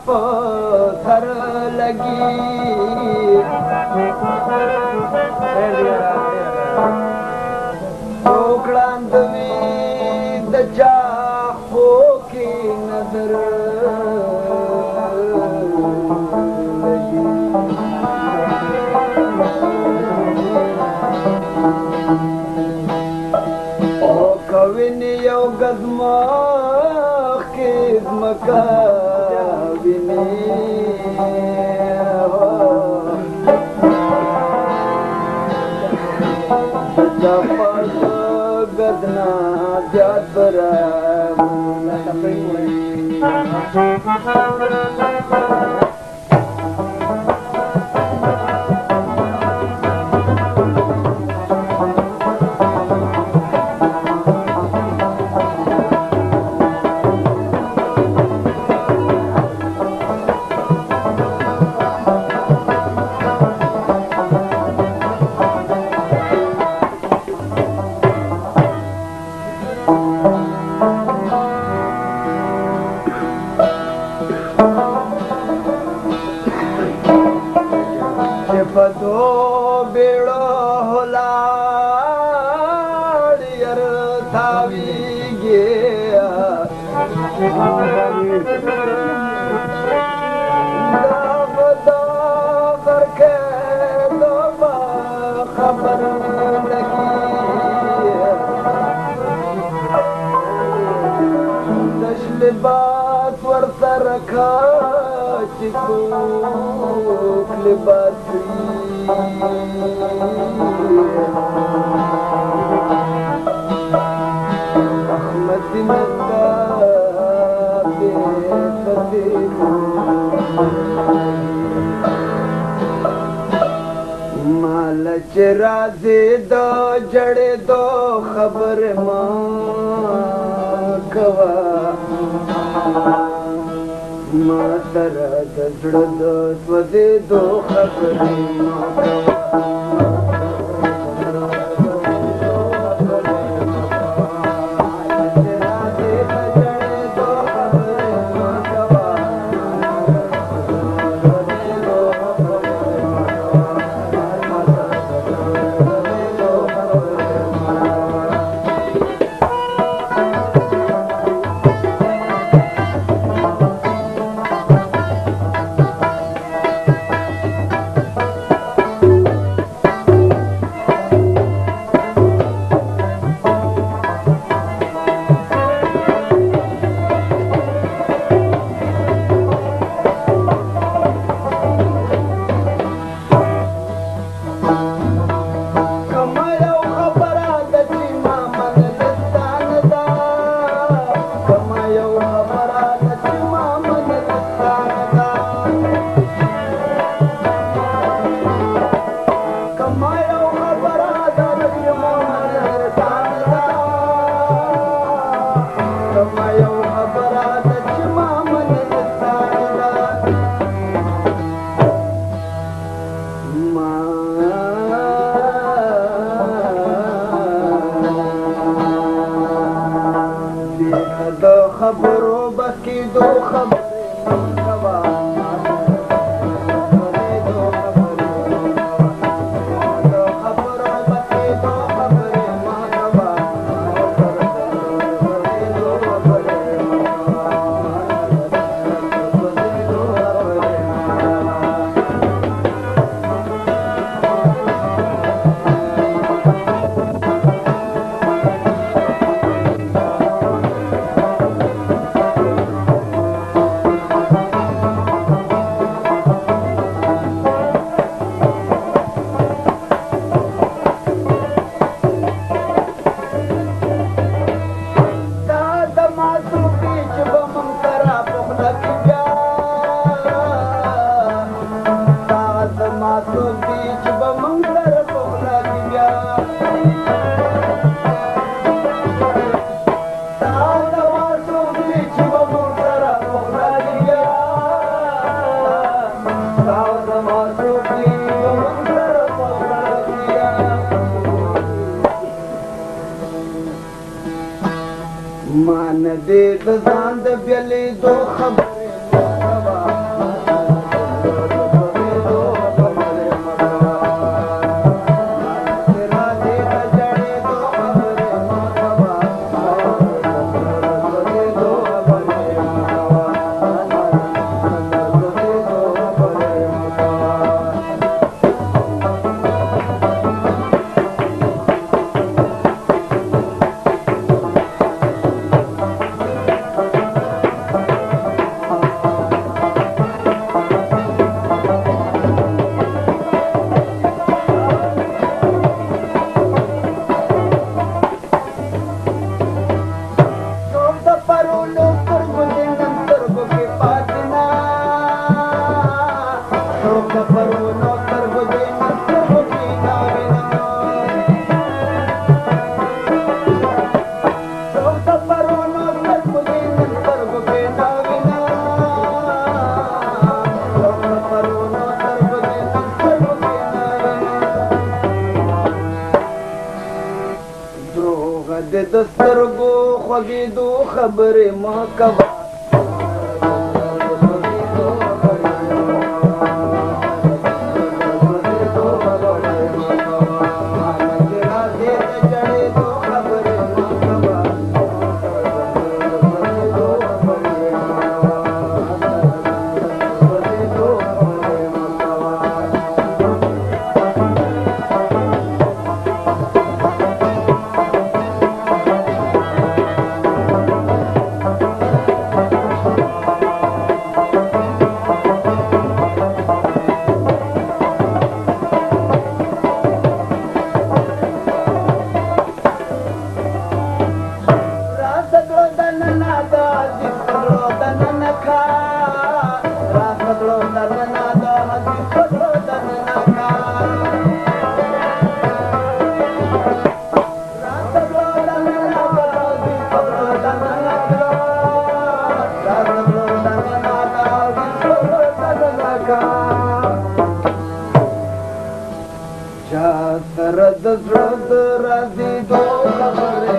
پتھر لگی ٹوکڑاندوی دچا خو کی نظر ویني یو ګزمخ کې ځمکه ویني زفر ګدنا زیات پدو بیڑو ہلاڑ یر تھاوی گیا دا کرکے دو با خبر لگی دش لباس ورسر رکھا چکوک لباسی احمد نندا بیفتی مالچ رازی دو جڑے دو خبر ماں کوا ما سره د زړه د سوځېدو خبرې مه کوه خبرو بکی دو خبر मान दे द ज़ांद बियली दो खबरें پرونو سترګو دې سترګو کې نه وینم څوک د پرونو سترګو دې سترګو کې نه وینم څوک د پرونو سترګو دې سترګو کې نه وینم دروغ دې د سترګو خوږېدو خبرې مه کوه سره د زړه د رازېدو خبرې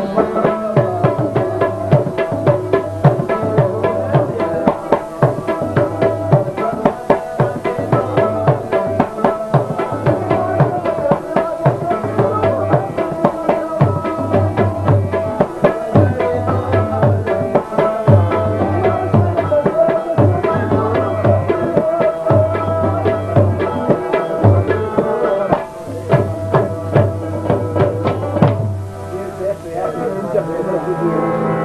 Yeah.